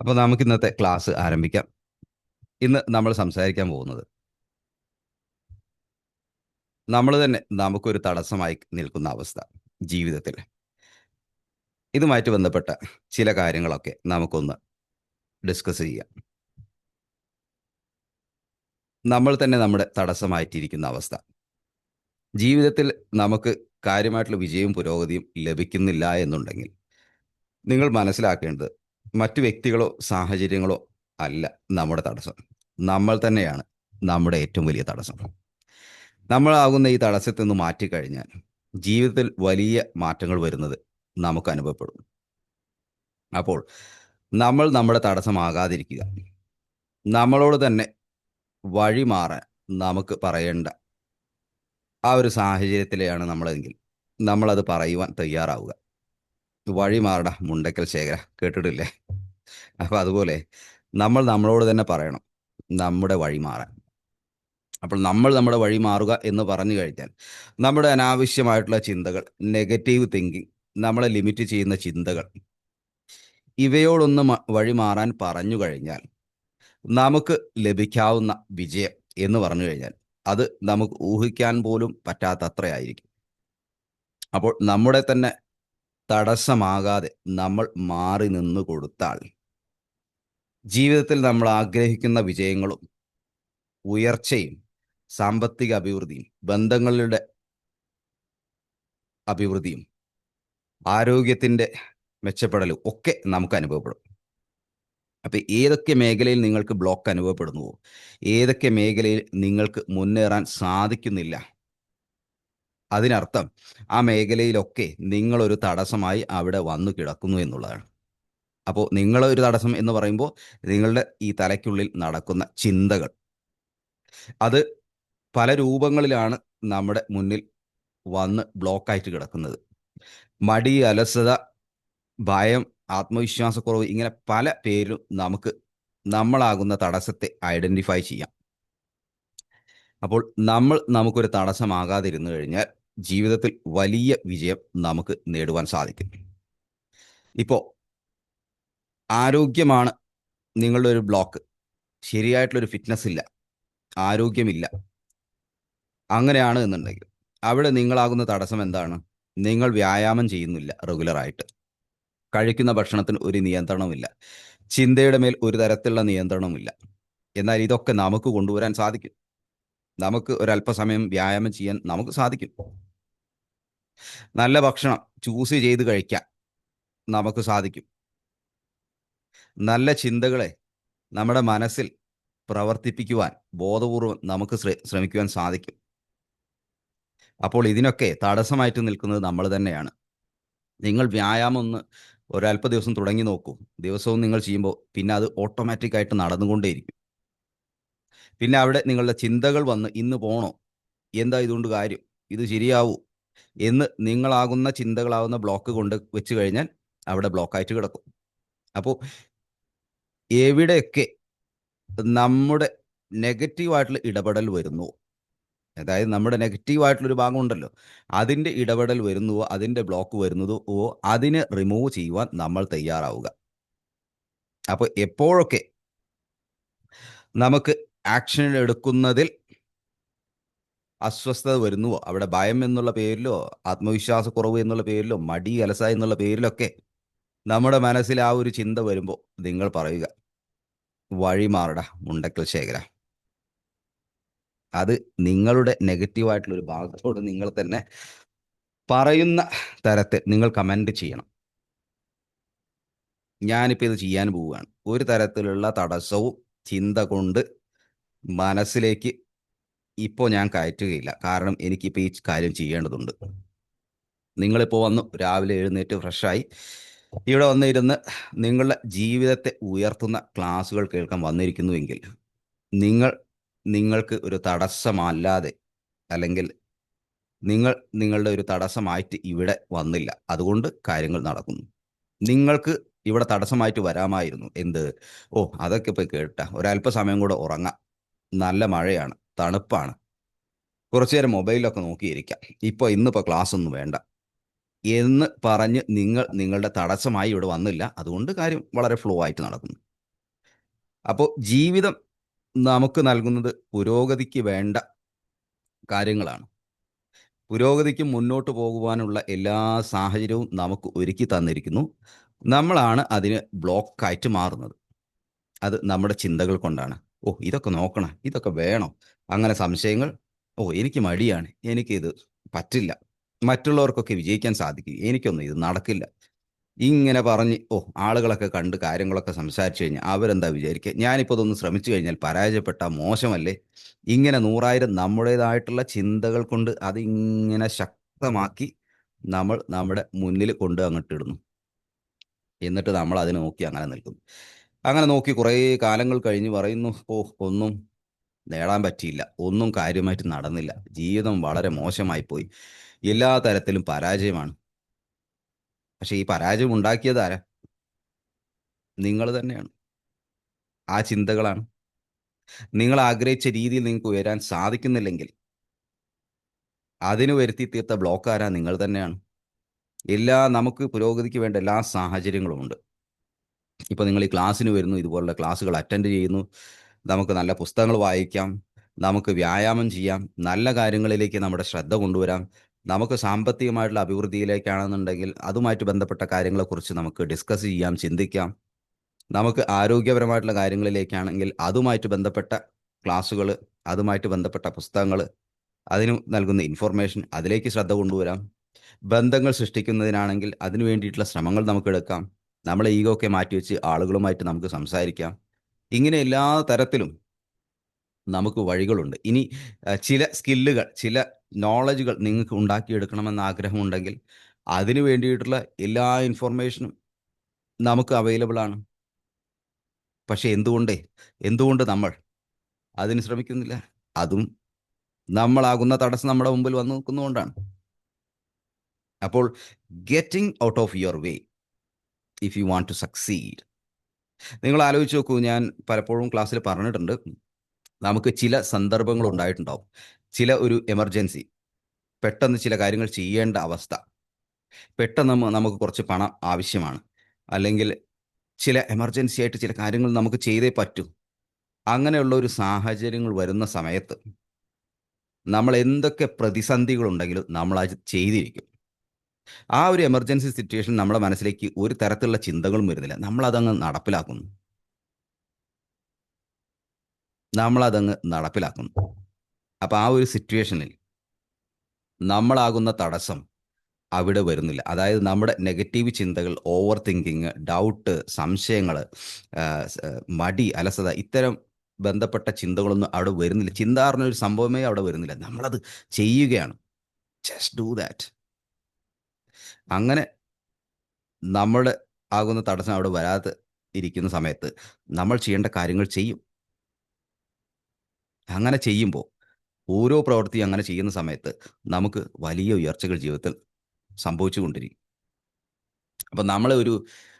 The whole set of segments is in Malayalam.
അപ്പോൾ നമുക്ക് ഇന്നത്തെ ക്ലാസ് ആരംഭിക്കാം. ഇന്ന് നമ്മൾ സംസാരിക്കാൻ പോകുന്നത് നമ്മൾ തന്നെ നമുക്കൊരു തടസ്സമായി നിൽക്കുന്ന അവസ്ഥ ജീവിതത്തിൽ. ഇതുമായിട്ട് ബന്ധപ്പെട്ട ചില കാര്യങ്ങളൊക്കെ നമുക്കൊന്ന് ഡിസ്കസ് ചെയ്യാം. നമ്മൾ തന്നെ നമ്മുടെ തടസ്സമായിട്ടിരിക്കുന്ന അവസ്ഥ ജീവിതത്തിൽ നമുക്ക് കാര്യമായിട്ടുള്ള വിജയവും പുരോഗതിയും ലഭിക്കുന്നില്ല എന്നുണ്ടെങ്കിൽ നിങ്ങൾ മനസ്സിലാക്കേണ്ടത് മറ്റു വ്യക്തികളോ സാഹചര്യങ്ങളോ അല്ല നമ്മുടെ തടസ്സം. നമ്മൾ തന്നെയാണ് നമ്മുടെ ഏറ്റവും വലിയ തടസ്സം. നമ്മളാകുന്ന ഈ തടസ്സത്തിൽ നിന്ന് മാറ്റിക്കഴിഞ്ഞാൽ ജീവിതത്തിൽ വലിയ മാറ്റങ്ങൾ വരുന്നത് നമുക്ക് അനുഭവപ്പെടും. അപ്പോൾ നമ്മൾ നമ്മുടെ തടസ്സമാകാതിരിക്കുക. നമ്മളോട് തന്നെ വഴി മാറാൻ നമുക്ക് പറയേണ്ട ആ ഒരു സാഹചര്യത്തിലെയാണ് നമ്മളെങ്കിൽ നമ്മളത് പറയുവാൻ തയ്യാറാവുക. വഴി മാറട മുണ്ടക്കൽ ശേഖര, കേട്ടിട്ടില്ലേ? അപ്പോൾ അതുപോലെ നമ്മൾ നമ്മളോട് തന്നെ പറയണം നമ്മുടെ വഴി മാറാൻ. അപ്പോൾ നമ്മൾ നമ്മുടെ വഴി മാറുക എന്ന് പറഞ്ഞു കഴിഞ്ഞാൽ നമ്മുടെ അനാവശ്യമായിട്ടുള്ള ചിന്തകൾ, നെഗറ്റീവ് തിങ്കിങ്, നമ്മളെ ലിമിറ്റ് ചെയ്യുന്ന ചിന്തകൾ, ഇവയോടൊന്ന് വഴി മാറാൻ പറഞ്ഞു കഴിഞ്ഞാൽ നമുക്ക് ലഭിക്കാവുന്ന വിജയം എന്ന് പറഞ്ഞു കഴിഞ്ഞാൽ അത് നമുക്ക് ഊഹിക്കാൻ പോലും പറ്റാത്തത്രയായിരിക്കും. അപ്പോൾ നമ്മുടെ തന്നെ തടസ്സമാകാതെ നമ്മൾ മാറി നിന്ന് കൊടുത്താൽ ജീവിതത്തിൽ നമ്മൾ ആഗ്രഹിക്കുന്ന വിജയങ്ങളും ഉയർച്ചയും സാമ്പത്തിക അഭിവൃദ്ധിയും ബന്ധങ്ങളുടെ അഭിവൃദ്ധിയും ആരോഗ്യത്തിൻ്റെ മെച്ചപ്പെടലും ഒക്കെ നമുക്ക് അനുഭവപ്പെടും. അപ്പം ഏതൊക്കെ മേഖലയിൽ നിങ്ങൾക്ക് ബ്ലോക്ക് അനുഭവപ്പെടുന്നുവോ, ഏതൊക്കെ മേഖലയിൽ നിങ്ങൾക്ക് മുന്നേറാൻ സാധിക്കുന്നില്ല, അതിനർത്ഥം ആ മേഖലയിലൊക്കെ നിങ്ങളൊരു തടസ്സമായി അവിടെ വന്നു കിടക്കുന്നു എന്നുള്ളതാണ്. അപ്പോൾ നിങ്ങളൊരു തടസ്സം എന്ന് പറയുമ്പോൾ നിങ്ങളുടെ ഈ തലയ്ക്കുള്ളിൽ നടക്കുന്ന ചിന്തകൾ, അത് പല രൂപങ്ങളിലാണ് നമ്മുടെ മുന്നിൽ വന്ന് ബ്ലോക്കായിട്ട് കിടക്കുന്നത്. മടി, അലസത, ഭയം, ആത്മവിശ്വാസക്കുറവ്, ഇങ്ങനെ പല പേരും നമുക്ക് നമ്മളാകുന്ന തടസ്സത്തെ ഐഡൻറ്റിഫൈ ചെയ്യാം. അപ്പോൾ നമുക്കൊരു തടസ്സമാകാതിരുന്നു കഴിഞ്ഞാൽ ജീവിതത്തിൽ വലിയ വിജയം നമുക്ക് നേടുവാൻ സാധിക്കും. ഇപ്പോൾ ആരോഗ്യമാണ് നിങ്ങളുടെ ഒരു ബ്ലോക്ക്. ശരിയായിട്ടുള്ളൊരു ഫിറ്റ്നസ് ഇല്ല, ആരോഗ്യമില്ല. അങ്ങനെയാണ് എന്നുണ്ടെങ്കിൽ അവിടെ നിങ്ങളാകുന്ന തടസ്സം എന്താണ്? നിങ്ങൾ വ്യായാമം ചെയ്യുന്നില്ല റെഗുലറായിട്ട്, കഴിക്കുന്ന ഭക്ഷണത്തിന് ഒരു നിയന്ത്രണമില്ല, ചിന്തയുടെ മേൽ ഒരു തരത്തിലുള്ള നിയന്ത്രണമില്ല. എന്നാൽ ഇതൊക്കെ നമുക്ക് കൊണ്ടുവരാൻ സാധിക്കും. നമുക്ക് ഒരല്പസമയം വ്യായാമം ചെയ്യാൻ നമുക്ക് സാധിക്കും. നല്ല ഭക്ഷണം ചൂസ് ചെയ്ത് കഴിക്കാൻ നമുക്ക് സാധിക്കും. നല്ല ചിന്തകളെ നമ്മുടെ മനസ്സിൽ പ്രവർത്തിപ്പിക്കുവാൻ ബോധപൂർവം നമുക്ക് ശ്രമിക്കുവാൻ സാധിക്കും. അപ്പോൾ ഇതിനൊക്കെ തടസ്സമായിട്ട് നിൽക്കുന്നത് നമ്മൾ തന്നെയാണ്. നിങ്ങൾ വ്യായാമം ഒന്ന് ഒരല്പ ദിവസം തുടങ്ങി നോക്കൂ. ദിവസവും നിങ്ങൾ ചെയ്യുമ്പോൾ പിന്നെ അത് ഓട്ടോമാറ്റിക്കായിട്ട് നടന്നുകൊണ്ടേയിരിക്കും. പിന്നെ അവിടെ നിങ്ങളുടെ ചിന്തകൾ വന്ന് ഇന്ന് പോണോ, എന്താ ഇതുകൊണ്ട് കാര്യം, ഇത് ശരിയാവൂ എന്ന് നിങ്ങളാകുന്ന ചിന്തകളാകുന്ന ബ്ലോക്ക് കൊണ്ട് വെച്ച് കഴിഞ്ഞാൽ അവിടെ ബ്ലോക്കായിട്ട് കിടക്കും. അപ്പോൾ എവിടെയൊക്കെ നമ്മുടെ നെഗറ്റീവായിട്ടുള്ള ഇടപെടൽ വരുന്നു, അതായത് നമ്മുടെ നെഗറ്റീവായിട്ടുള്ളൊരു ഭാഗമുണ്ടല്ലോ, അതിൻ്റെ ഇടപെടൽ വരുന്നുവോ, അതിൻ്റെ ബ്ലോക്ക് വരുന്നതോ അതിനെ റിമൂവ് ചെയ്യുവാൻ നമ്മൾ തയ്യാറാവുക. അപ്പോൾ എപ്പോഴൊക്കെ നമുക്ക് ആക്ഷൻ എടുക്കുന്നതിൽ അസ്വസ്ഥത വരുന്നുവോ, അവിടെ ഭയം എന്നുള്ള പേരിലോ ആത്മവിശ്വാസക്കുറവ് എന്നുള്ള പേരിലോ മടി, അലസ എന്നുള്ള പേരിലൊക്കെ നമ്മുടെ മനസ്സിൽ ആ ഒരു ചിന്ത വരുമ്പോൾ നിങ്ങൾ പറയുക, വഴി മാറട മുണ്ടക്കൽ ശേഖര. അത് നിങ്ങളുടെ നെഗറ്റീവായിട്ടുള്ളൊരു ഭാഗത്തോട് നിങ്ങൾ തന്നെ പറയുന്ന തരത്തിൽ നിങ്ങൾ കമൻ്റ് ചെയ്യണം. ഞാനിപ്പോൾ ഇത് ചെയ്യാൻ പോവുകയാണ്. ഒരു തരത്തിലുള്ള തടസ്സവും ചിന്ത കൊണ്ട് മനസ്സിലേക്ക് ഇപ്പോൾ ഞാൻ കയറ്റുകയില്ല, കാരണം എനിക്കിപ്പോൾ ഈ കാര്യം ചെയ്യേണ്ടതുണ്ട്. നിങ്ങളിപ്പോൾ വന്നു രാവിലെ എഴുന്നേറ്റ് ഫ്രഷായി ഇവിടെ വന്നിരുന്ന് നിങ്ങളുടെ ജീവിതത്തെ ഉയർത്തുന്ന ക്ലാസ്സുകൾ കേൾക്കാൻ വന്നിരിക്കുന്നുവെങ്കിൽ നിങ്ങൾക്ക് ഒരു തടസ്സമല്ലാതെ, അല്ലെങ്കിൽ നിങ്ങളുടെ ഒരു തടസ്സമായിട്ട് ഇവിടെ വന്നില്ല. അതുകൊണ്ട് കാര്യങ്ങൾ നടക്കുന്നു. നിങ്ങൾക്ക് ഇവിടെ തടസ്സമായിട്ട് വരാമായിരുന്നു. എന്ത്? അതൊക്കെ ഇപ്പോൾ കേട്ടാ ഒരല്പസമയം കൂടെ ഉറങ്ങാം, നല്ല മഴയാണ്, തണുപ്പാണ്, കുറച്ചു നേരം മൊബൈലൊക്കെ നോക്കിയിരിക്കാം, ഇന്നിപ്പോൾ ക്ലാസ് ഒന്നും വേണ്ട എന്ന് പറഞ്ഞ് നിങ്ങളുടെ തടസ്സമായി ഇവിടെ വന്നില്ല. അതുകൊണ്ട് കാര്യം വളരെ ഫ്ലോ ആയിട്ട് നടക്കുന്നു. അപ്പോൾ ജീവിതം നമുക്ക് നൽകുന്നത് പുരോഗതിക്ക് വേണ്ട കാര്യങ്ങളാണ്. പുരോഗതിക്ക് മുന്നോട്ട് പോകുവാനുള്ള എല്ലാ സാഹചര്യവും നമുക്ക് ഒരുക്കി തന്നിരിക്കുന്നു. നമ്മളാണ് അതിന് ബ്ലോക്കായിട്ട് മാറുന്നത്. അത് നമ്മുടെ ചിന്തകൾ കൊണ്ടാണ്. "ഓ! ഇതൊക്കെ നോക്കണം. ഇതൊക്കെ വേണം." അങ്ങനെ സംശയങ്ങൾ. "ഓ! എനിക്ക് മടിയാണ്. എനിക്കിത് പറ്റില്ല. മറ്റുള്ളവർക്കൊക്കെ വിജയിക്കാൻ സാധിക്കും. എനിക്കൊന്നും ഇത് നടക്കില്ല." ഇങ്ങനെ പറഞ്ഞ് ആളുകളൊക്കെ കണ്ട് കാര്യങ്ങളൊക്കെ സംസാരിച്ചു കഴിഞ്ഞാൽ അവരെന്താ വിചാരിക്കുക? ഞാനിപ്പോൾ ഇതൊന്ന് ശ്രമിച്ചു കഴിഞ്ഞാൽ പരാജയപ്പെട്ടാൽ മോശമല്ലേ? ഇങ്ങനെ 100,000 നമ്മുടേതായിട്ടുള്ള ചിന്തകൾ കൊണ്ട് അതിങ്ങനെ ശക്തമാക്കി നമ്മൾ നമ്മുടെ മുന്നിൽ കൊണ്ട് അങ്ങട്ടിടുന്നു. എന്നിട്ട് നമ്മൾ അതിനെ നോക്കി അങ്ങനെ നിൽക്കുന്നു. അങ്ങനെ നോക്കി കുറേ കാലങ്ങൾ കഴിഞ്ഞ് പറയുന്നു, ഒന്നും നേടാൻ പറ്റിയില്ല. ഒന്നും കാര്യമായിട്ട് നടന്നില്ല. ജീവിതം വളരെ മോശമായിപ്പോയി. എല്ലാ തരത്തിലും പരാജയമാണ്. പക്ഷേ ഈ പരാജയം ഉണ്ടാക്കിയതാരാ? നിങ്ങൾ തന്നെയാണ്. ആ ചിന്തകളാണ്. നിങ്ങൾ ആഗ്രഹിച്ച രീതിയിൽ നിങ്ങൾക്ക് ഉയരാൻ സാധിക്കുന്നില്ലെങ്കിൽ, അതിന് വരുത്തി തീർത്ത ബ്ലോക്ക് ആരാ? നിങ്ങൾ തന്നെയാണ്. നമുക്ക് പുരോഗതിക്ക് വേണ്ട എല്ലാ സാഹചര്യങ്ങളും ഉണ്ട്. ഇപ്പോൾ നിങ്ങൾ ഈ ക്ലാസ്സിന് വരുന്നു, ഇതുപോലുള്ള ക്ലാസ്സുകൾ അറ്റൻഡ് ചെയ്യുന്നു. നമുക്ക് നല്ല പുസ്തകങ്ങൾ വായിക്കാം. നമുക്ക് വ്യായാമം ചെയ്യാം. നല്ല കാര്യങ്ങളിലേക്ക് നമ്മുടെ ശ്രദ്ധ കൊണ്ടുവരാം. നമുക്ക് സാമ്പത്തികമായിട്ടുള്ള അഭിവൃദ്ധിയിലേക്കാണെന്നുണ്ടെങ്കിൽ അതുമായിട്ട് ബന്ധപ്പെട്ട കാര്യങ്ങളെക്കുറിച്ച് നമുക്ക് ഡിസ്കസ് ചെയ്യാം, ചിന്തിക്കാം. നമുക്ക് ആരോഗ്യപരമായിട്ടുള്ള കാര്യങ്ങളിലേക്കാണെങ്കിൽ അതുമായിട്ട് ബന്ധപ്പെട്ട ക്ലാസ്സുകൾ, അതുമായിട്ട് ബന്ധപ്പെട്ട പുസ്തകങ്ങൾ, അതിന് നൽകുന്ന ഇൻഫർമേഷൻ അതിലേക്ക് ശ്രദ്ധ കൊണ്ടുവരാം. ബന്ധങ്ങൾ സൃഷ്ടിക്കുന്നതിനാണെങ്കിൽ അതിനു വേണ്ടിയിട്ടുള്ള ശ്രമങ്ങൾ നമുക്കെടുക്കാം. നമ്മളെ ഈഗോ ഒക്കെ മാറ്റിവെച്ച് ആളുകളുമായിട്ട് നമുക്ക് സംസാരിക്കാം. ഇങ്ങനെ എല്ലാ തരത്തിലും നമുക്ക് വഴികളുണ്ട്. ഇനി ചില സ്കില്ലുകൾ, ചില നോളജുകൾ നിങ്ങൾക്ക് ഉണ്ടാക്കിയെടുക്കണമെന്ന് ആഗ്രഹമുണ്ടെങ്കിൽ അതിനു വേണ്ടിയിട്ടുള്ള എല്ലാ ഇൻഫർമേഷനും നമുക്ക് അവൈലബിൾ ആണ്. പക്ഷേ എന്തുകൊണ്ട് നമ്മൾ അതിന് ശ്രമിക്കുന്നില്ല? അതും നമ്മളാകുന്ന തടസ്സം നമ്മുടെ മുമ്പിൽ വന്ന് നിൽക്കുന്നതുകൊണ്ടാണ്. അപ്പോൾ getting out of your way if you want to succeed. നിങ്ങൾ ആലോചിച്ച് നോക്കൂ, ഞാൻ പലപ്പോഴും ക്ലാസ്സിൽ പറഞ്ഞിട്ടുണ്ട്. നമുക്ക് ചില സന്ദർഭങ്ങൾ ഉണ്ടായിട്ടുണ്ടാവും. ചില ഒരു എമർജൻസി, പെട്ടെന്ന് ചില കാര്യങ്ങൾ ചെയ്യേണ്ട അവസ്ഥ, പെട്ടെന്ന് നമുക്ക് കുറച്ച് പണം ആവശ്യമാണ്. അല്ലെങ്കിൽ ചില എമർജൻസി ആയിട്ട് ചില കാര്യങ്ങൾ നമുക്ക് ചെയ്തേ പറ്റൂ. അങ്ങനെയുള്ള ഒരു സാഹചര്യങ്ങൾ വരുന്ന സമയത്ത് നമ്മൾ എന്തൊക്കെ പ്രതിസന്ധികളുണ്ടെങ്കിലും നമ്മളത് ചെയ്തിരിക്കും. ആ ഒരു എമർജൻസി സിറ്റുവേഷൻ നമ്മുടെ മനസ്സിലേക്ക് ഒരു തരത്തിലുള്ള ചിന്തകളും വരുന്നില്ല. നമ്മളതങ്ങ് നടപ്പിലാക്കുന്നു. നമ്മളതങ്ങ് നടപ്പിലാക്കുന്നു. അപ്പോൾ ആ ഒരു സിറ്റുവേഷനിൽ നമ്മളാകുന്ന തടസ്സം അവിടെ വരുന്നില്ല. അതായത് നമ്മുടെ നെഗറ്റീവ് ചിന്തകൾ, ഓവർ തിങ്കിങ്, ഡൗട്ട്, സംശയങ്ങൾ, മടി, അലസത, ഇത്തരം ബന്ധപ്പെട്ട ചിന്തകളൊന്നും അവിടെ വരുന്നില്ല. ചിന്ത പറഞ്ഞൊരു സംഭവമേ അവിടെ വരുന്നില്ല. നമ്മളത് ചെയ്യുകയാണ്. Just do that. അങ്ങനെ നമ്മുടെ ആകുന്ന തടസ്സം അവിടെ വരാതെ ഇരിക്കുന്ന സമയത്ത് നമ്മൾ ചെയ്യേണ്ട കാര്യങ്ങൾ ചെയ്യും. അങ്ങനെ ചെയ്യുമ്പോൾ ഓരോ പ്രവൃത്തിയും അങ്ങനെ ചെയ്യുന്ന സമയത്ത് നമുക്ക് വലിയ ഉയർച്ചകൾ ജീവിതത്തിൽ സംഭവിച്ചുകൊണ്ടിരിക്കും. അപ്പം നമ്മളെ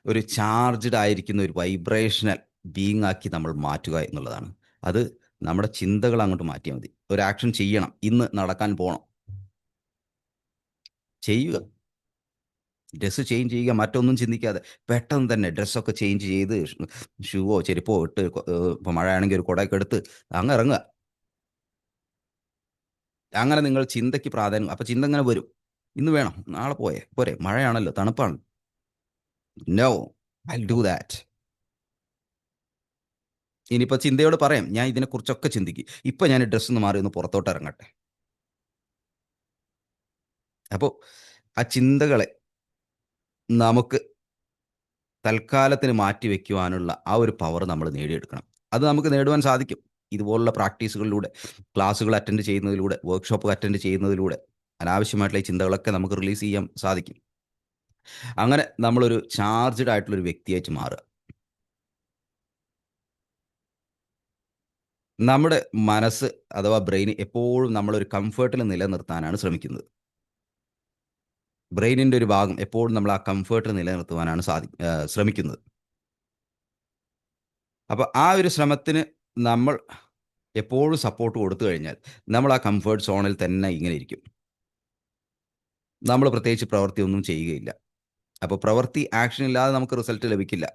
ഒരു ചാർജ്ഡ് ആയിരിക്കുന്ന ഒരു വൈബ്രേഷണൽ ബീയിങ് ആക്കി നമ്മൾ മാറ്റുക എന്നുള്ളതാണ്. അത് നമ്മുടെ ചിന്തകൾ അങ്ങോട്ട് മാറ്റിയാൽ മതി. ഒരു ആക്ഷൻ ചെയ്യണം. ഇന്ന് നടക്കാൻ പോണം. ചെയ്യുക. ഡ്രസ്സ് ചേഞ്ച് ചെയ്യുക, മറ്റൊന്നും ചിന്തിക്കാതെ. പെട്ടെന്ന് തന്നെ ഡ്രസ്സൊക്കെ ചേഞ്ച് ചെയ്ത് ഷൂവോ ചെരുപ്പോ ഇട്ട് ഇപ്പം മഴയാണെങ്കിൽ ഒരു കുടയൊക്കെ എടുത്ത് അങ്ങ് ഇറങ്ങുക. അങ്ങനെ നിങ്ങൾ ചിന്തയ്ക്ക് പ്രാധാന്യം, അപ്പോൾ ചിന്ത ഇങ്ങനെ വരും. ഇന്ന് വേണം, നാളെ പോരെ, മഴയാണല്ലോ, തണുപ്പാണ്. No, I will do that. ഇനിയിപ്പോൾ ചിന്തയോട് പറയാം, ഞാൻ ഇതിനെക്കുറിച്ചൊക്കെ ചിന്തിക്കും. ഇപ്പം ഞാൻ ഡ്രസ്സ് ഒന്ന് മാറി ഒന്ന് പുറത്തോട്ട് ഇറങ്ങട്ടെ. അപ്പോൾ ആ ചിന്തകളെ നമുക്ക് തൽക്കാലത്തിന് മാറ്റി വയ്ക്കുവാനുള്ള ആ ഒരു പവർ നമ്മൾ നേടിയെടുക്കണം. അത് നമുക്ക് നേടുവാൻ സാധിക്കും. ഇതുപോലുള്ള പ്രാക്ടീസുകളിലൂടെ, ക്ലാസ്സുകൾ അറ്റൻഡ് ചെയ്യുന്നതിലൂടെ, വർക്ക്ഷോപ്പ് അറ്റൻഡ് ചെയ്യുന്നതിലൂടെ അനാവശ്യമായിട്ടുള്ള ഈ ചിന്തകളൊക്കെ നമുക്ക് റിലീസ് ചെയ്യാൻ സാധിക്കും. അങ്ങനെ നമ്മളൊരു ചാർജ്ഡ് ആയിട്ടുള്ള ഒരു വ്യക്തിയായിട്ട് മാറുക. നമ്മുടെ മനസ്സ് അഥവാ ബ്രെയിൻ എപ്പോഴും നമ്മളൊരു കംഫർട്ടിൽ നിലനിർത്താനാണ് ശ്രമിക്കുന്നത്. ബ്രെയിനിൻ്റെ ഒരു ഭാഗം എപ്പോഴും നമ്മൾ ആ കംഫർട്ട് നിലനിർത്തുവാനാണ് ശ്രമിക്കുന്നത്. അപ്പോൾ ആ ഒരു ശ്രമത്തിന് നമ്മൾ എപ്പോഴും സപ്പോർട്ട് കൊടുത്തു കഴിഞ്ഞാൽ നമ്മൾ ആ കംഫർട്ട് സോണിൽ തന്നെ ഇങ്ങനെ ഇരിക്കും. നമ്മൾ പ്രത്യേകിച്ച് പ്രവൃത്തിയൊന്നും ചെയ്യുകയില്ല. അപ്പോൾ പ്രവൃത്തി ആക്ഷൻ ഇല്ലാതെ നമുക്ക് റിസൾട്ട് ലഭിക്കില്ല.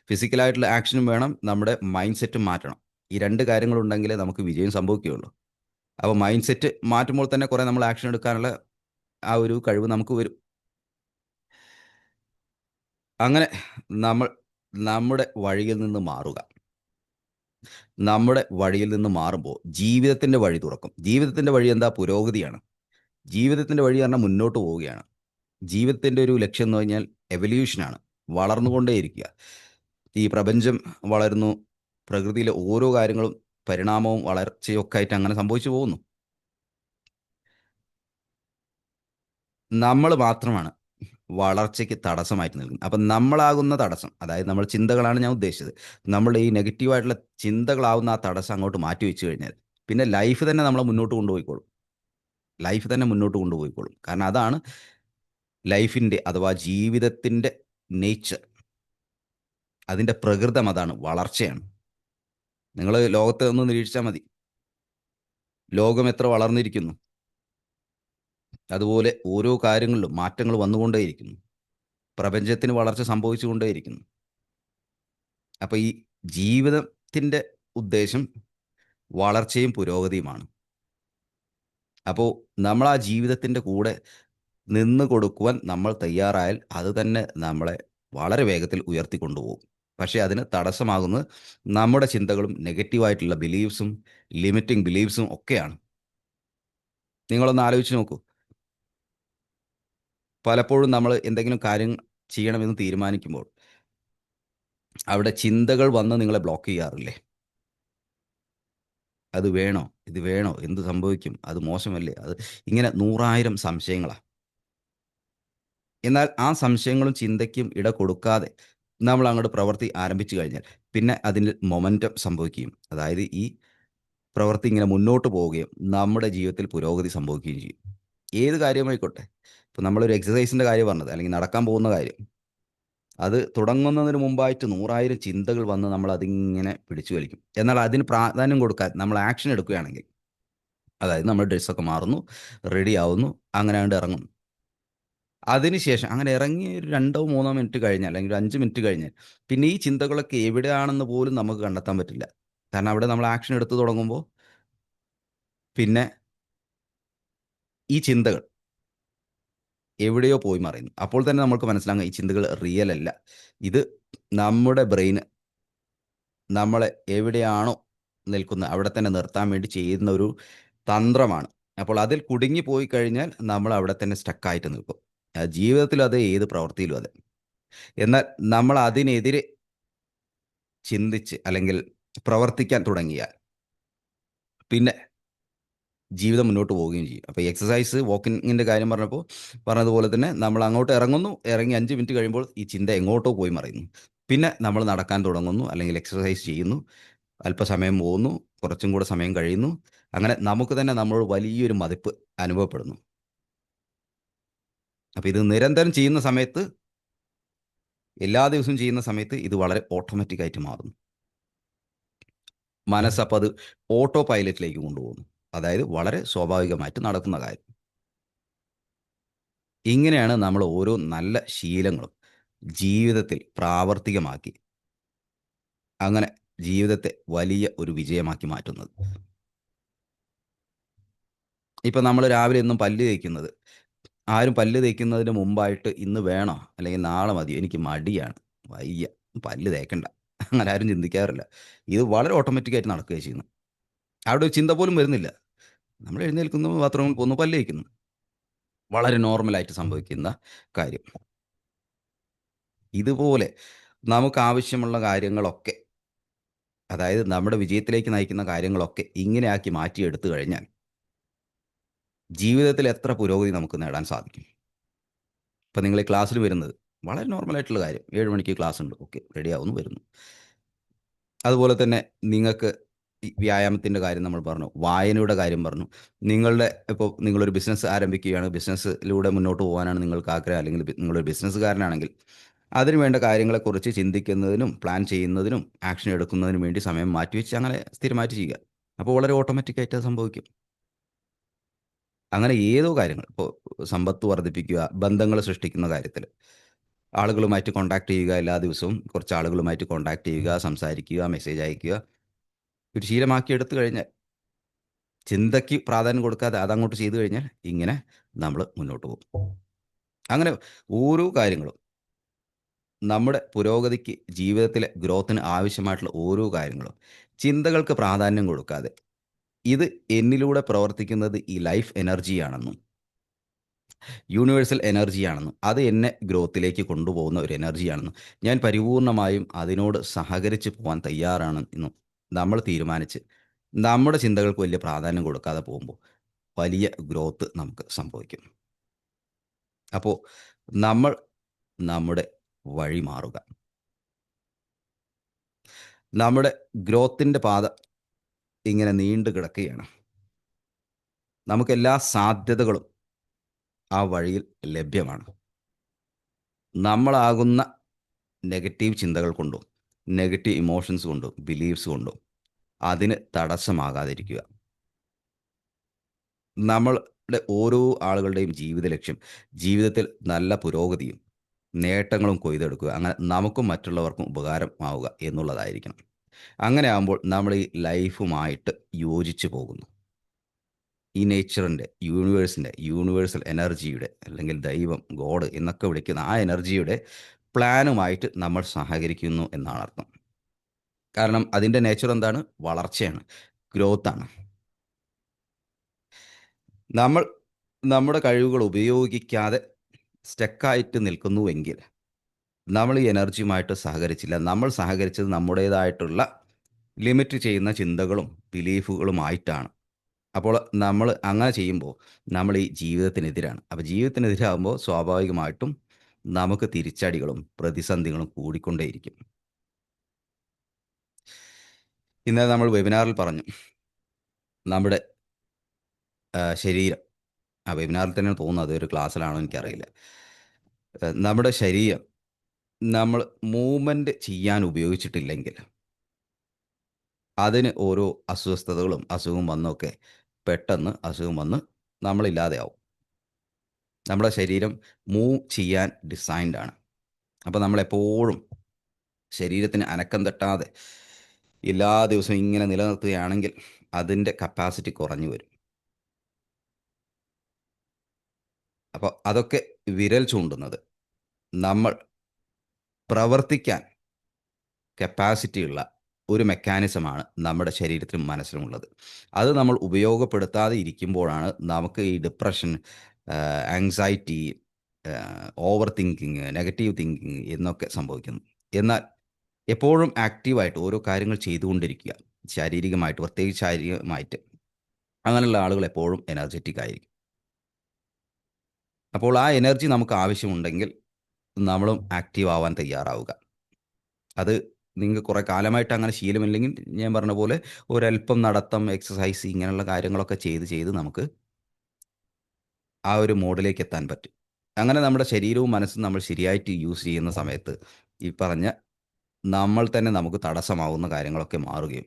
ഫിസിക്കലായിട്ടുള്ള ആക്ഷനും വേണം, നമ്മുടെ മൈൻഡ് സെറ്റും മാറ്റണം. ഈ 2 കാര്യങ്ങളുണ്ടെങ്കിലേ നമുക്ക് വിജയം സംഭവിക്കുകയുള്ളൂ. അപ്പോൾ മൈൻഡ് സെറ്റ് മാറ്റുമ്പോൾ തന്നെ കുറേ നമ്മൾ ആക്ഷൻ എടുക്കാനുള്ള ആ ഒരു കഴിവ് നമുക്ക് വരും. അങ്ങനെ നമ്മൾ നമ്മുടെ വഴിയിൽ നിന്ന് മാറുക. നമ്മുടെ വഴിയിൽ നിന്ന് മാറുമ്പോൾ ജീവിതത്തിൻ്റെ വഴി തുറക്കും. ജീവിതത്തിൻ്റെ വഴി എന്താ? പുരോഗതിയാണ്. ജീവിതത്തിൻ്റെ വഴി പറഞ്ഞാൽ മുന്നോട്ട് പോവുകയാണ്. ജീവിതത്തിൻ്റെ ഒരു ലക്ഷ്യം എന്ന് പറഞ്ഞാൽ എവല്യൂഷനാണ്. വളർന്നുകൊണ്ടേയിരിക്കുക. ഈ പ്രപഞ്ചം വളരുന്നു. പ്രകൃതിയിലെ ഓരോ കാര്യങ്ങളും പരിണാമവും വളർച്ചയും ഒക്കെ ആയിട്ട് അങ്ങനെ സംഭവിച്ചു പോകുന്നു. നമ്മൾ മാത്രമാണ് വളർച്ചയ്ക്ക് തടസ്സമായിട്ട് നിൽക്കുന്നത്. അപ്പം നമ്മളാകുന്ന തടസ്സം, അതായത് നമ്മൾ ചിന്തകളാണ് ഞാൻ ഉദ്ദേശിച്ചത്. നമ്മളുടെ ഈ നെഗറ്റീവായിട്ടുള്ള ചിന്തകളാവുന്ന ആ തടസ്സം അങ്ങോട്ട് മാറ്റി വെച്ച് കഴിഞ്ഞാൽ പിന്നെ ലൈഫ് തന്നെ നമ്മളെ മുന്നോട്ട് കൊണ്ടുപോയിക്കോളും. ലൈഫ് തന്നെ മുന്നോട്ട് കൊണ്ടുപോയിക്കോളും. കാരണം അതാണ് ലൈഫിൻ്റെ അഥവാ ജീവിതത്തിൻ്റെ നേച്ചർ. അതിൻ്റെ പ്രകൃതം അതാണ്. വളർച്ചയാണ്. നിങ്ങൾ ലോകത്തെ ഒന്ന് നിരീക്ഷിച്ചാൽ മതി. ലോകം എത്ര വളർന്നിരിക്കുന്നു. അതുപോലെ ഓരോ കാര്യങ്ങളിലും മാറ്റങ്ങൾ വന്നുകൊണ്ടേയിരിക്കുന്നു. പ്രപഞ്ചത്തിന് വളർച്ച സംഭവിച്ചുകൊണ്ടേയിരിക്കുന്നു. അപ്പോൾ ഈ ജീവിതത്തിൻ്റെ ഉദ്ദേശം വളർച്ചയും പുരോഗതിയുമാണ്. അപ്പോൾ നമ്മൾ ആ ജീവിതത്തിൻ്റെ കൂടെ നിന്ന് കൊടുക്കുവാൻ നമ്മൾ തയ്യാറായാൽ അത് തന്നെ നമ്മളെ വളരെ വേഗത്തിൽ ഉയർത്തിക്കൊണ്ടുപോകും. പക്ഷേ അതിന് തടസ്സമാകുന്നത് നമ്മുടെ ചിന്തകളും നെഗറ്റീവായിട്ടുള്ള ബിലീഫ്സും ലിമിറ്റിംഗ് ബിലീഫ്സും ഒക്കെയാണ്. നിങ്ങളൊന്ന് ആലോചിച്ച് നോക്കൂ. പലപ്പോഴും നമ്മൾ എന്തെങ്കിലും കാര്യം ചെയ്യണമെന്ന് തീരുമാനിക്കുമ്പോൾ അവിടെ ചിന്തകൾ വന്ന് നിങ്ങളെ ബ്ലോക്ക് ചെയ്യാറില്ലേ? അത് വേണോ? ഇത് വേണോ? എന്ത് സംഭവിക്കും? അത് മോശമല്ലേ? അത് ഇങ്ങനെ 100,000 സംശയങ്ങളാ. എന്നാൽ ആ സംശയങ്ങളും ചിന്തയ്ക്കും ഇട കൊടുക്കാതെ നമ്മൾ അങ്ങോട്ട് പ്രവൃത്തി ആരംഭിച്ചു കഴിഞ്ഞാൽ പിന്നെ അതിൽ മൊമെൻ്റം സംഭവിക്കുകയും, അതായത് ഈ പ്രവൃത്തി ഇങ്ങനെ മുന്നോട്ട് പോവുകയും നമ്മുടെ ജീവിതത്തിൽ പുരോഗതി സംഭവിക്കുകയും ചെയ്യും. ഏത് കാര്യമായിക്കോട്ടെ. ഇപ്പോൾ നമ്മളൊരു എക്സസൈസിൻ്റെ കാര്യം പറഞ്ഞത്, അല്ലെങ്കിൽ നടക്കാൻ പോകുന്ന കാര്യം. അത് തുടങ്ങുന്നതിന് മുമ്പായിട്ട് 100,000 ചിന്തകൾ വന്ന് നമ്മളതിങ്ങനെ പിടിച്ചു വലിക്കും. എന്നാൽ അതിന് പ്രാധാന്യം കൊടുക്കാൻ നമ്മൾ ആക്ഷൻ എടുക്കുകയാണെങ്കിൽ, അതായത് നമ്മൾ ഡ്രസ്സൊക്കെ മാറുന്നു, റെഡി ആവുന്നു, അങ്ങനെ അങ്ങോട്ട് ഇറങ്ങുന്നു. അതിനുശേഷം അങ്ങനെ ഇറങ്ങി ഒരു 2 3 മിനിറ്റ് കഴിഞ്ഞാൽ, അല്ലെങ്കിൽ ഒരു 5 മിനിറ്റ് കഴിഞ്ഞാൽ പിന്നെ ഈ ചിന്തകളൊക്കെ എവിടെയാണെന്ന് പോലും നമുക്ക് കണ്ടെത്താൻ പറ്റില്ല. കാരണം അവിടെ നമ്മൾ ആക്ഷൻ എടുത്ത് തുടങ്ങുമ്പോൾ പിന്നെ ഈ ചിന്തകൾ എവിടെയോ പോയി മറയുന്നു. അപ്പോൾ തന്നെ നമുക്ക് മനസ്സിലാകും ഈ ചിന്തകൾ റിയൽ അല്ല. ഇത് നമ്മുടെ ബ്രെയിന് നമ്മളെ എവിടെയാണോ നിൽക്കുന്നത് അവിടെ തന്നെ നിർത്താൻ വേണ്ടി ചെയ്യുന്ന ഒരു തന്ത്രമാണ്. അപ്പോൾ അതിൽ കുടുങ്ങി പോയി കഴിഞ്ഞാൽ നമ്മൾ അവിടെ തന്നെ സ്റ്റക്കായിട്ട് നിൽക്കും. ജീവിതത്തിലും അതെ, ഏത് പ്രവൃത്തിയിലും അതെ. എന്നാൽ നമ്മൾ അതിനെതിരെ ചിന്തിച്ച് അല്ലെങ്കിൽ പ്രവർത്തിക്കാൻ തുടങ്ങിയാൽ പിന്നെ ജീവിതം മുന്നോട്ട് പോവുകയും ചെയ്യും. അപ്പോൾ എക്സസൈസ്, വാക്കിങ്ങിൻ്റെ കാര്യം പറഞ്ഞതുപോലെ തന്നെ നമ്മൾ അങ്ങോട്ട് ഇറങ്ങുന്നു. ഇറങ്ങി 5 മിനിറ്റ് കഴിയുമ്പോൾ ഈ ചിന്ത എങ്ങോട്ടോ പോയി മറയുന്നു. പിന്നെ നമ്മൾ നടക്കാൻ തുടങ്ങുന്നു, അല്ലെങ്കിൽ എക്സസൈസ് ചെയ്യുന്നു. അല്പസമയം പോകുന്നു, കുറച്ചും കൂടെ സമയം കഴിയുന്നു. അങ്ങനെ നമുക്ക് തന്നെ നമ്മളോട് വലിയൊരു മതിപ്പ് അനുഭവപ്പെടുന്നു. അപ്പോൾ ഇത് നിരന്തരം ചെയ്യുന്ന സമയത്ത്, എല്ലാ ദിവസവും ചെയ്യുന്ന സമയത്ത് ഇത് വളരെ ഓട്ടോമാറ്റിക് ആയിട്ട് മാറുന്നു. മനസ്സപ്പോൾ അത് ഓട്ടോ പൈലറ്റിലേക്ക് കൊണ്ടുപോകുന്നു. അതായത് വളരെ സ്വാഭാവികമായിട്ട് നടക്കുന്ന കാര്യം. ഇങ്ങനെയാണ് നമ്മൾ ഓരോ നല്ല ശീലങ്ങളും ജീവിതത്തിൽ പ്രാവർത്തികമാക്കി അങ്ങനെ ജീവിതത്തെ വലിയ ഒരു വിജയമാക്കി മാറ്റുന്നത്. ഇപ്പം നമ്മൾ രാവിലെ എന്നും പല്ല് തേക്കുന്നത്, ആരും പല്ല് തേക്കുന്നതിന് മുമ്പായിട്ട് ഇന്ന് വേണോ അല്ലെങ്കിൽ നാളെ മതിയോ, എനിക്ക് മടിയാണ്, വയ്യ, പല്ല് തേക്കണ്ട, അങ്ങനെ ആരും ചിന്തിക്കാറില്ല. ഇത് വളരെ ഓട്ടോമാറ്റിക്കായിട്ട് നടക്കുകയാണ് ചെയ്യുന്നത്. അവിടെ ഒരു ചിന്ത പോലും വരുന്നില്ല. നമ്മൾ എഴുന്നേൽക്കുന്നു, ബാത്റൂമിൽ പോകുന്നു, പല്ല് തേക്കുന്നു. വളരെ നോർമലായിട്ട് സംഭവിക്കുന്ന കാര്യം. ഇതുപോലെ നമുക്ക് ആവശ്യമുള്ള കാര്യങ്ങളൊക്കെ, അതായത് നമ്മുടെ വിജയത്തിലേക്ക് നയിക്കുന്ന കാര്യങ്ങളൊക്കെ ഇങ്ങനെയാക്കി മാറ്റിയെടുത്തു കഴിഞ്ഞാൽ ജീവിതത്തിൽ എത്ര പുരോഗതി നമുക്ക് നേടാൻ സാധിക്കും. ഇപ്പം നിങ്ങൾ ഈ ക്ലാസ്സിൽ വരുന്നത് വളരെ നോർമലായിട്ടുള്ള കാര്യം. 7 മണിക്ക് ക്ലാസ് ഉണ്ട്. ഓക്കെ, റെഡിയാവുന്നു, വരുന്നു. അതുപോലെ തന്നെ നിങ്ങൾക്ക് ഈ വ്യായാമത്തിൻ്റെ കാര്യം നമ്മൾ പറഞ്ഞു. വായനയുടെ കാര്യം പറഞ്ഞു. ഇപ്പോൾ നിങ്ങളൊരു ബിസിനസ് ആരംഭിക്കുകയാണ്. ബിസിനസ്സിലൂടെ മുന്നോട്ട് പോകാനാണ് നിങ്ങൾക്ക് ആഗ്രഹം, അല്ലെങ്കിൽ നിങ്ങളൊരു ബിസിനസ്സുകാരനാണെങ്കിൽ അതിന് വേണ്ട കാര്യങ്ങളെക്കുറിച്ച് ചിന്തിക്കുന്നതിനും പ്ലാൻ ചെയ്യുന്നതിനും ആക്ഷൻ എടുക്കുന്നതിനും വേണ്ടി സമയം മാറ്റിവെച്ച് അങ്ങനെ സ്ഥിരമായിട്ട് ചെയ്യുക. അപ്പോൾ വളരെ ഓട്ടോമാറ്റിക്കായിട്ട് അത് സംഭവിക്കും. അങ്ങനെ ഏതോ കാര്യങ്ങൾ, ഇപ്പോൾ സമ്പത്ത് വർദ്ധിപ്പിക്കുക, ബന്ധങ്ങൾ സൃഷ്ടിക്കുന്ന കാര്യത്തിൽ, ആളുകളുമായിട്ട് കോൺടാക്ട് ചെയ്യുക, എല്ലാ ദിവസവും കുറച്ച് ആളുകളുമായിട്ട് കോൺടാക്ട് ചെയ്യുക, സംസാരിക്കുക, മെസ്സേജ് അയക്കുക. ഒരു ശീലമാക്കി എടുത്തു കഴിഞ്ഞാൽ, ചിന്തയ്ക്ക് പ്രാധാന്യം കൊടുക്കാതെ അതങ്ങോട്ട് ചെയ്തു കഴിഞ്ഞാൽ ഇങ്ങനെ നമ്മൾ മുന്നോട്ട് പോകും. അങ്ങനെ ഓരോ കാര്യങ്ങളും നമ്മുടെ പുരോഗതിക്ക്, ജീവിതത്തിലെ ഗ്രോത്തിന് ആവശ്യമായിട്ടുള്ള ഓരോ കാര്യങ്ങളും ചിന്തകൾക്ക് പ്രാധാന്യം കൊടുക്കാതെ, ഇത് എന്നിലൂടെ പ്രവർത്തിക്കുന്നത് ഈ ലൈഫ് എനർജിയാണെന്നും യൂണിവേഴ്സൽ എനർജിയാണെന്നും അത് എന്നെ ഗ്രോത്തിലേക്ക് കൊണ്ടുപോകുന്ന ഒരു എനർജിയാണെന്നും ഞാൻ പരിപൂർണമായും അതിനോട് സഹകരിച്ച് പോകാൻ തയ്യാറാണ് എന്നും നമ്മൾ തീരുമാനിച്ച് നമ്മുടെ ചിന്തകൾക്ക് വലിയ പ്രാധാന്യം കൊടുക്കാതെ പോകുമ്പോൾ വലിയ ഗ്രോത്ത് നമുക്ക് സംഭവിക്കും. അപ്പോൾ നമ്മൾ നമ്മുടെ വഴി മാറുക. നമ്മുടെ ഗ്രോത്തിൻ്റെ പാത ഇങ്ങനെ നീണ്ടു കിടക്കുകയാണ്. നമുക്കെല്ലാ സാധ്യതകളും ആ വഴിയിൽ ലഭ്യമാണ്. നമ്മളാകുന്ന നെഗറ്റീവ് ചിന്തകൾ കൊണ്ടും നെഗറ്റീവ് ഇമോഷൻസ് കൊണ്ടും ബിലീഫ്സ് കൊണ്ടും അതിന് തടസ്സമാകാതിരിക്കുക. നമ്മളുടെ ഓരോ ആളുകളുടെയും ജീവിത ലക്ഷ്യം ജീവിതത്തിൽ നല്ല പുരോഗതിയും നേട്ടങ്ങളും കൊയ്തെടുക്കുക. അങ്ങനെ നമുക്കും മറ്റുള്ളവർക്കും ഉപകാരമാവുക എന്നുള്ളതായിരിക്കണം. അങ്ങനെ ആകുമ്പോൾ നമ്മൾ ഈ ലൈഫുമായിട്ട് യോജിച്ച് പോകുന്നു. ഈ നേച്ചറിൻ്റെ, യൂണിവേഴ്സൽ എനർജിയുടെ, അല്ലെങ്കിൽ ദൈവം, ഗോഡ് എന്നൊക്കെ വിളിക്കുന്ന ആ എനർജിയുടെ പ്ലാനുമായിട്ട് നമ്മൾ സഹകരിക്കുന്നു എന്നാണ് അർത്ഥം. കാരണം അതിൻ്റെ നേച്ചർ എന്താണ്? വളർച്ചയാണ്, ഗ്രോത്താണ്. നമ്മൾ നമ്മുടെ കഴിവുകൾ ഉപയോഗിക്കാതെ സ്റ്റക്കായിട്ട് നിൽക്കുന്നുവെങ്കിൽ നമ്മൾ ഈ എനർജിയുമായിട്ട് സഹകരിച്ചില്ല. നമ്മൾ സഹകരിച്ചത് നമ്മുടേതായിട്ടുള്ള ലിമിറ്റ് ചെയ്യുന്ന ചിന്തകളും ബിലീഫുകളുമായിട്ടാണ്. അപ്പോൾ നമ്മൾ അങ്ങനെ ചെയ്യുമ്പോൾ നമ്മൾ ഈ ജീവിതത്തിനെതിരാണ്. അപ്പോൾ ജീവിതത്തിനെതിരാകുമ്പോൾ സ്വാഭാവികമായിട്ടും നമുക്ക് തിരിച്ചടികളും പ്രതിസന്ധികളും കൂടിക്കൊണ്ടേയിരിക്കും. ഇന്നലെ നമ്മൾ വെബിനാറിൽ പറഞ്ഞു, നമ്മുടെ ശരീരം, ആ വെബിനാറിൽ തന്നെയാണ് തോന്നുന്നത്, അതൊരു ക്ലാസ്സിലാണോ എനിക്കറിയില്ല. നമ്മുടെ ശരീരം നമ്മൾ മൂവ്മെൻറ്റ് ചെയ്യാൻ ഉപയോഗിച്ചിട്ടില്ലെങ്കിൽ അതിന് ഓരോ അസ്വസ്ഥതകളും അസുഖം വന്നൊക്കെ പെട്ടെന്ന് അസുഖം വന്ന് നമ്മളില്ലാതെയാവും. നമ്മുടെ ശരീരം മൂവ് ചെയ്യാൻ ഡിസൈൻഡ് ആണ്. അപ്പോൾ നമ്മളെപ്പോഴും ശരീരത്തിന് അനക്കം തട്ടാതെ എല്ലാ ദിവസവും ഇങ്ങനെ നിലനിർത്തുകയാണെങ്കിൽ അതിൻ്റെ കപ്പാസിറ്റി കുറഞ്ഞു വരും. അപ്പോൾ അതൊക്കെ വിരൽ ചൂണ്ടുന്നത് നമ്മൾ പ്രവർത്തിക്കാൻ കപ്പാസിറ്റിയുള്ള ഒരു മെക്കാനിസമാണ് നമ്മുടെ ശരീരത്തിനും മനസ്സിലുമുള്ളത്. അത് നമ്മൾ ഉപയോഗപ്പെടുത്താതെ ഇരിക്കുമ്പോഴാണ് നമുക്ക് ഈ depression, anxiety, over thinking, negative thinking എന്നൊക്കെ സംഭവിക്കുന്നത്. എന്നാൽ എപ്പോഴും ആക്റ്റീവായിട്ട് ഓരോ കാര്യങ്ങൾ ചെയ്തുകൊണ്ടിരിക്കുക, ശാരീരികമായിട്ട്, പ്രത്യേകിച്ച് ശാരീരികമായിട്ട്, അങ്ങനെയുള്ള ആളുകൾ എപ്പോഴും എനർജറ്റിക് ആയിരിക്കും. അപ്പോൾ ആ എനർജി നമുക്ക് ആവശ്യമുണ്ടെങ്കിൽ നമ്മളും ആക്റ്റീവ് ആവാൻ തയ്യാറാവുക. അത് നിങ്ങൾക്ക് കുറേ കാലമായിട്ട് അങ്ങനെ ശീലമില്ലെങ്കിൽ ഞാൻ പറഞ്ഞ പോലെ ഒരല്പം നടത്തം, എക്സസൈസ്, ഇങ്ങനെയുള്ള കാര്യങ്ങളൊക്കെ ചെയ്ത് നമുക്ക് ആ ഒരു മോഡിലേക്ക് എത്താൻ പറ്റും. അങ്ങനെ നമ്മുടെ ശരീരവും മനസ്സും നമ്മൾ ശരിയായിട്ട് യൂസ് ചെയ്യുന്ന സമയത്ത് ഈ പറഞ്ഞ നമ്മൾ തന്നെ നമുക്ക് തടസ്സമാവുന്ന കാര്യങ്ങളൊക്കെ മാറുകയും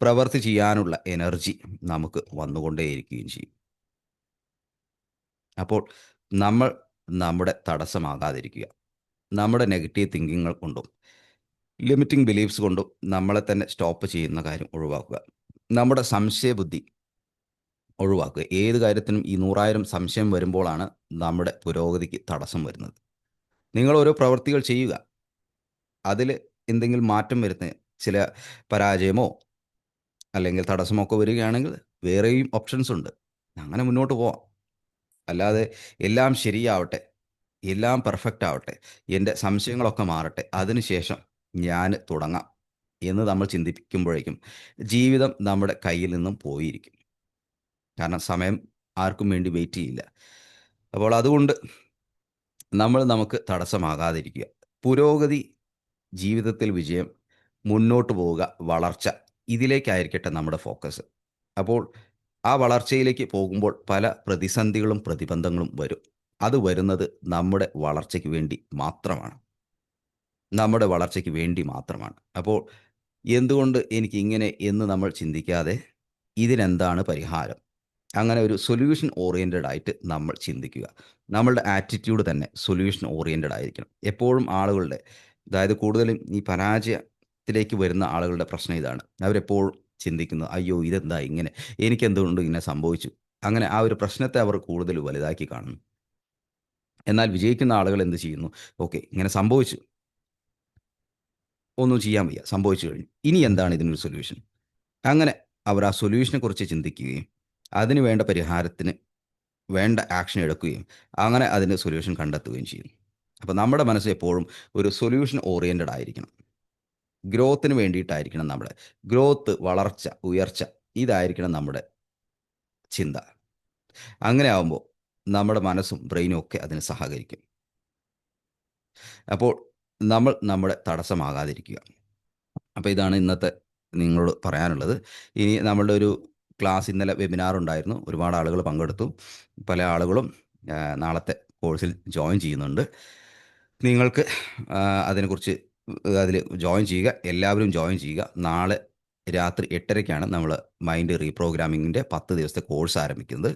പ്രവൃത്തി ചെയ്യാനുള്ള എനർജി നമുക്ക് വന്നുകൊണ്ടേയിരിക്കുകയും ചെയ്യും. അപ്പോൾ നമ്മൾ നമ്മുടെ തടസ്സമാകാതിരിക്കുക. നമ്മുടെ നെഗറ്റീവ് തിങ്കിങ്ങുകൾ കൊണ്ടും ലിമിറ്റിംഗ് ബിലീഫ്സ് കൊണ്ടും നമ്മളെ തന്നെ സ്റ്റോപ്പ് ചെയ്യുന്ന കാര്യം ഒഴിവാക്കുക. നമ്മുടെ സംശയബുദ്ധി ഒഴിവാക്കുക. ഏത് കാര്യത്തിനും ഈ 100,000 സംശയം വരുമ്പോഴാണ് നമ്മുടെ പുരോഗതിക്ക് തടസ്സം വരുന്നത്. നിങ്ങൾ ഓരോ പ്രവൃത്തികൾ ചെയ്യുക. അതിൽ എന്തെങ്കിലും മാറ്റം വരുന്ന ചില പരാജയമോ അല്ലെങ്കിൽ തടസ്സമോ ഒക്കെ വരികയാണെങ്കിൽ വേറെയും ഓപ്ഷൻസ് ഉണ്ട്. അങ്ങനെ മുന്നോട്ട് പോവാം. അല്ലാതെ എല്ലാം ശരിയാവട്ടെ, എല്ലാം പെർഫെക്റ്റ് ആവട്ടെ, എൻ്റെ സംശയങ്ങളൊക്കെ മാറട്ടെ, അതിനുശേഷം ഞാൻ തുടങ്ങാം എന്ന് നമ്മൾ ചിന്തിക്കുമ്പോഴേക്കും ജീവിതം നമ്മുടെ കയ്യിൽ നിന്നും പോയിരിക്കും. കാരണം സമയം ആർക്കും വേണ്ടി വെയിറ്റ് ചെയ്യില്ല. അപ്പോൾ അതുകൊണ്ട് നമ്മൾ നമുക്ക് തടസ്സമാകാതിരിക്കുക. പുരോഗതി, ജീവിതത്തിൽ വിജയം, മുന്നോട്ട് പോവുക, വളർച്ച, ഇതിലേക്കായിരിക്കട്ടെ നമ്മുടെ ഫോക്കസ്. അപ്പോൾ ആ വളർച്ചയിലേക്ക് പോകുമ്പോൾ പല പ്രതിസന്ധികളും പ്രതിബന്ധങ്ങളും വരും. അത് വരുന്നത് നമ്മുടെ വളർച്ചയ്ക്ക് വേണ്ടി മാത്രമാണ്. നമ്മുടെ വളർച്ചയ്ക്ക് വേണ്ടി മാത്രമാണ്. അപ്പോൾ എന്തുകൊണ്ട് എനിക്കിങ്ങനെ എന്ന് നമ്മൾ ചിന്തിക്കാതെ ഇതിനെന്താണ് പരിഹാരം? അങ്ങനെ ഒരു സൊല്യൂഷൻ ഓറിയൻറ്റഡ് ആയിട്ട് നമ്മൾ ചിന്തിക്കുക. നമ്മളുടെ ആറ്റിറ്റ്യൂഡ് തന്നെ സൊല്യൂഷൻ ഓറിയൻറ്റഡ് ആയിരിക്കണം. എപ്പോഴും ആളുകളുടെ, അതായത് കൂടുതലും ഈ പരാജയത്തിലേക്ക് വരുന്ന ആളുകളുടെ പ്രശ്നം ഇതാണ്. അവരെപ്പോഴും ചിന്തിക്കുന്നത്, അയ്യോ ഇതെന്താ ഇങ്ങനെ, എനിക്കെന്തുകൊണ്ട് ഇങ്ങനെ സംഭവിച്ചു. അങ്ങനെ ആ ഒരു പ്രശ്നത്തെ അവർ കൂടുതൽ വലുതാക്കി കാണുന്നു. എന്നാൽ വിജയിക്കുന്ന ആളുകൾ എന്ത് ചെയ്യുന്നു? ഓക്കെ, ഇങ്ങനെ സംഭവിച്ചു. ഒന്നും ചെയ്യാൻ വയ്യ. സംഭവിച്ചു കഴിഞ്ഞു. ഇനി എന്താണ് ഇതിനൊരു സൊല്യൂഷൻ? അങ്ങനെ അവർ ആ സൊല്യൂഷനെക്കുറിച്ച് ചിന്തിക്കുകയും അതിന് വേണ്ട പരിഹാരത്തിന് വേണ്ട ആക്ഷൻ എടുക്കുകയും അങ്ങനെ അതിന് സൊല്യൂഷൻ കണ്ടെത്തുകയും ചെയ്യും. അപ്പോൾ നമ്മുടെ മനസ്സ് എപ്പോഴും ഒരു സൊല്യൂഷൻ ഓറിയൻറ്റഡ് ആയിരിക്കണം. ഗ്രോത്തിന് വേണ്ടിയിട്ടായിരിക്കണം നമ്മുടെ ഗ്രോത്ത്, വളർച്ച, ഉയർച്ച, ഇതായിരിക്കണം നമ്മുടെ ചിന്ത. അങ്ങനെ ആകുമ്പോൾ നമ്മുടെ മനസ്സും ബ്രെയിനും ഒക്കെ അതിന് സഹകരിക്കും. അപ്പോൾ നമ്മൾ നമ്മുടെ തടസ്സമാകാതിരിക്കുക. അപ്പോൾ ഇതാണ് ഇന്നത്തെ നിങ്ങളോട് പറയാനുള്ളത്. ഇനി നമ്മളുടെ ഒരു ക്ലാസ് ഇന്നലെ വെബിനാർ ഉണ്ടായിരുന്നു. ഒരുപാട് ആളുകൾ പങ്കെടുത്തു. പല ആളുകളും നാളത്തെ കോഴ്സിൽ ജോയിൻ ചെയ്യുന്നുണ്ട്. നിങ്ങൾക്ക് അതിനെക്കുറിച്ച് അതിൽ ജോയിൻ ചെയ്യുക. എല്ലാവരും ജോയിൻ ചെയ്യുക. നാളെ രാത്രി 8:30ക്കാണ് നമ്മൾ മൈൻഡ് റീപ്രോഗ്രാമിങ്ങിൻ്റെ 10 ദിവസത്തെ കോഴ്സ് ആരംഭിക്കുന്നത്.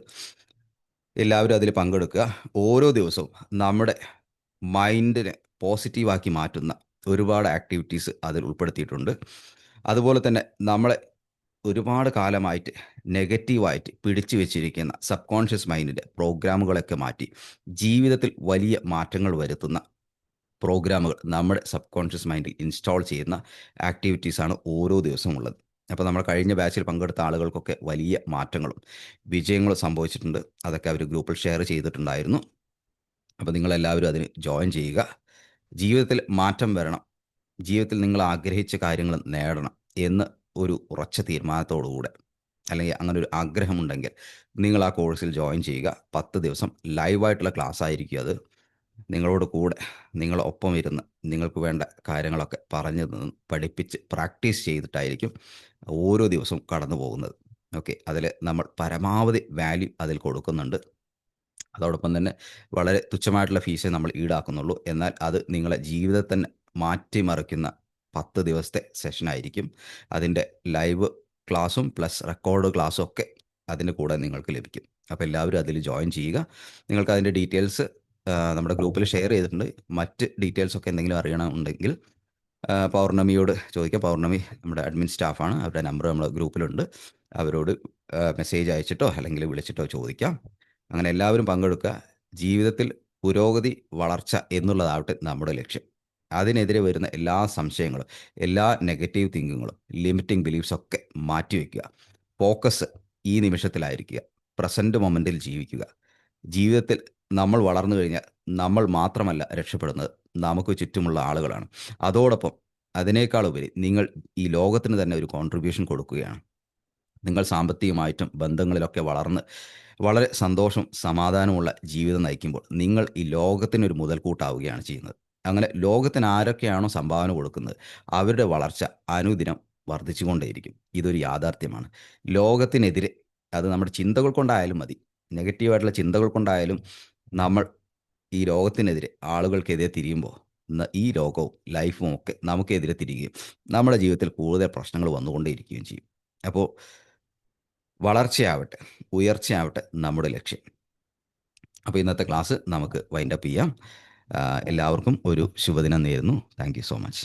എല്ലാവരും അതിൽ പങ്കെടുക്കുക. ഓരോ ദിവസവും നമ്മുടെ മൈൻഡിനെ പോസിറ്റീവാക്കി മാറ്റുന്ന ഒരുപാട് ആക്ടിവിറ്റീസ് അതിൽ ഉൾപ്പെടുത്തിയിട്ടുണ്ട്. അതുപോലെ തന്നെ നമ്മളെ ഒരുപാട് കാലമായിട്ട് നെഗറ്റീവായിട്ട് പിടിച്ചു വെച്ചിരിക്കുന്ന സബ് കോൺഷ്യസ് മൈൻഡിൻ്റെ പ്രോഗ്രാമുകളൊക്കെ മാറ്റി ജീവിതത്തിൽ വലിയ മാറ്റങ്ങൾ വരുത്തുന്ന പ്രോഗ്രാമുകൾ നമ്മുടെ സബ് കോൺഷ്യസ് മൈൻഡിൽ ഇൻസ്റ്റാൾ ചെയ്യുന്ന ആക്ടിവിറ്റീസാണ് ഓരോ ദിവസവും ഉള്ളത്. അപ്പോൾ നമ്മൾ കഴിഞ്ഞ ബാച്ചിൽ പങ്കെടുത്ത ആളുകൾക്കൊക്കെ വലിയ മാറ്റങ്ങളും വിജയങ്ങളും സംഭവിച്ചിട്ടുണ്ട്. അതൊക്കെ അവർ ഗ്രൂപ്പിൽ ഷെയർ ചെയ്തിട്ടുണ്ടായിരുന്നു. അപ്പോൾ നിങ്ങളെല്ലാവരും അതിന് ജോയിൻ ചെയ്യുക. ജീവിതത്തിൽ മാറ്റം വരണം, ജീവിതത്തിൽ നിങ്ങൾ ആഗ്രഹിച്ച കാര്യങ്ങൾ നേടണം എന്ന് ഒരു ഉറച്ച തീരുമാനത്തോടുകൂടെ, അല്ലെങ്കിൽ അങ്ങനെ ഒരു ആഗ്രഹമുണ്ടെങ്കിൽ നിങ്ങൾ ആ കോഴ്സിൽ ജോയിൻ ചെയ്യുക. 10 ദിവസം ലൈവായിട്ടുള്ള ക്ലാസ് ആയിരിക്കും അത്. നിങ്ങളോട് കൂടെ നിങ്ങളൊപ്പം ഇരുന്ന് നിങ്ങൾക്ക് വേണ്ട കാര്യങ്ങളൊക്കെ പറഞ്ഞു തന്ന് പഠിപ്പിച്ച് പ്രാക്ടീസ് ചെയ്തിട്ടായിരിക്കും ഓരോ ദിവസവും കടന്നു പോകുന്നത്. ഓക്കെ, അതിൽ നമ്മൾ പരമാവധി വാല്യൂ അതിൽ കൊടുക്കുന്നുണ്ട്. അതോടൊപ്പം തന്നെ വളരെ തുച്ഛമായിട്ടുള്ള ഫീസേ നമ്മൾ ഈടാക്കുന്നുള്ളൂ. എന്നാൽ അത് നിങ്ങളെ ജീവിതത്തെ തന്നെ മാറ്റിമറിക്കുന്ന 10 ദിവസത്തെ സെഷനായിരിക്കും. അതിൻ്റെ ലൈവ് ക്ലാസ്സും പ്ലസ് റെക്കോർഡ് ക്ലാസ്സും ഒക്കെ അതിൻ്റെ കൂടെ നിങ്ങൾക്ക് ലഭിക്കും. അപ്പോൾ എല്ലാവരും അതിൽ ജോയിൻ ചെയ്യുക. നിങ്ങൾക്ക് അതിൻ്റെ ഡീറ്റെയിൽസ് നമ്മുടെ ഗ്രൂപ്പിൽ ഷെയർ ചെയ്തിട്ടുണ്ട്. മറ്റ് ഡീറ്റെയിൽസൊക്കെ എന്തെങ്കിലും അറിയണമെന്നുണ്ടെങ്കിൽ പൗർണമിയോട് ചോദിക്കുക. പൗർണമി നമ്മുടെ അഡ്മിൻ സ്റ്റാഫാണ്. അവരുടെ നമ്പർ നമ്മുടെ ഗ്രൂപ്പിലുണ്ട്. അവരോട് മെസ്സേജ് അയച്ചിട്ടോ അല്ലെങ്കിൽ വിളിച്ചിട്ടോ ചോദിക്കാം. അങ്ങനെ എല്ലാവരും പങ്കെടുക്കുക. ജീവിതത്തിൽ പുരോഗതി, വളർച്ച എന്നുള്ളതാവട്ടെ നമ്മുടെ ലക്ഷ്യം. അതിനെതിരെ വരുന്ന എല്ലാ സംശയങ്ങളും, എല്ലാ നെഗറ്റീവ് തിങ്കിങ്ങുകളും, ലിമിറ്റിംഗ് ബിലീഫ്സൊക്കെ മാറ്റിവെക്കുക. ഫോക്കസ് ഈ നിമിഷത്തിലായിരിക്കുക. പ്രസൻറ്റ് മൊമെൻറ്റിൽ ജീവിക്കുക. ജീവിതത്തിൽ നമ്മൾ വളർന്നു കഴിഞ്ഞാൽ നമ്മൾ മാത്രമല്ല രക്ഷപ്പെടുന്നത്, നമുക്ക് ചുറ്റുമുള്ള ആളുകളാണ്. അതോടൊപ്പം അതിനേക്കാളുപരി നിങ്ങൾ ഈ ലോകത്തിന് തന്നെ ഒരു കോൺട്രിബ്യൂഷൻ കൊടുക്കുകയാണ്. നിങ്ങൾ സാമ്പത്തികമായിട്ടും ബന്ധങ്ങളിലൊക്കെ വളർന്ന് വളരെ സന്തോഷം, സമാധാനമുള്ള ജീവിതം നയിക്കുമ്പോൾ നിങ്ങൾ ഈ ലോകത്തിനൊരു മുതൽക്കൂട്ടാവുകയാണ് ചെയ്യുന്നത്. അങ്ങനെ ലോകത്തിന് ആരൊക്കെയാണോ സംഭാവന കൊടുക്കുന്നത് അവരുടെ വളർച്ച അനുദിനം വർദ്ധിച്ചുകൊണ്ടേയിരിക്കും. ഇതൊരു യാഥാർത്ഥ്യമാണ്. ലോകത്തിനെതിരെ, അത് നമ്മുടെ ചിന്തകൾ കൊണ്ടായാലും മതി, നെഗറ്റീവായിട്ടുള്ള ചിന്തകൾ കൊണ്ടായാലും നമ്മൾ ഈ ലോകത്തിനെതിരെ, ആളുകൾക്കെതിരെ തിരിയുമ്പോൾ ഈ ലോകവും ലൈഫും ഒക്കെ നമുക്കെതിരെ തിരികുകയും നമ്മുടെ ജീവിതത്തിൽ കൂടുതൽ പ്രശ്നങ്ങൾ വന്നുകൊണ്ടേയിരിക്കുകയും ചെയ്യും. അപ്പോൾ വളർച്ചയാവട്ടെ, ഉയർച്ചയാവട്ടെ നമ്മുടെ ലക്ഷ്യം. അപ്പോൾ ഇന്നത്തെ ക്ലാസ് നമുക്ക് വൈൻഡപ്പ് ചെയ്യാം. എല്ലാവർക്കും ഒരു ശുഭദിനം നേരുന്നു. Thank you so much.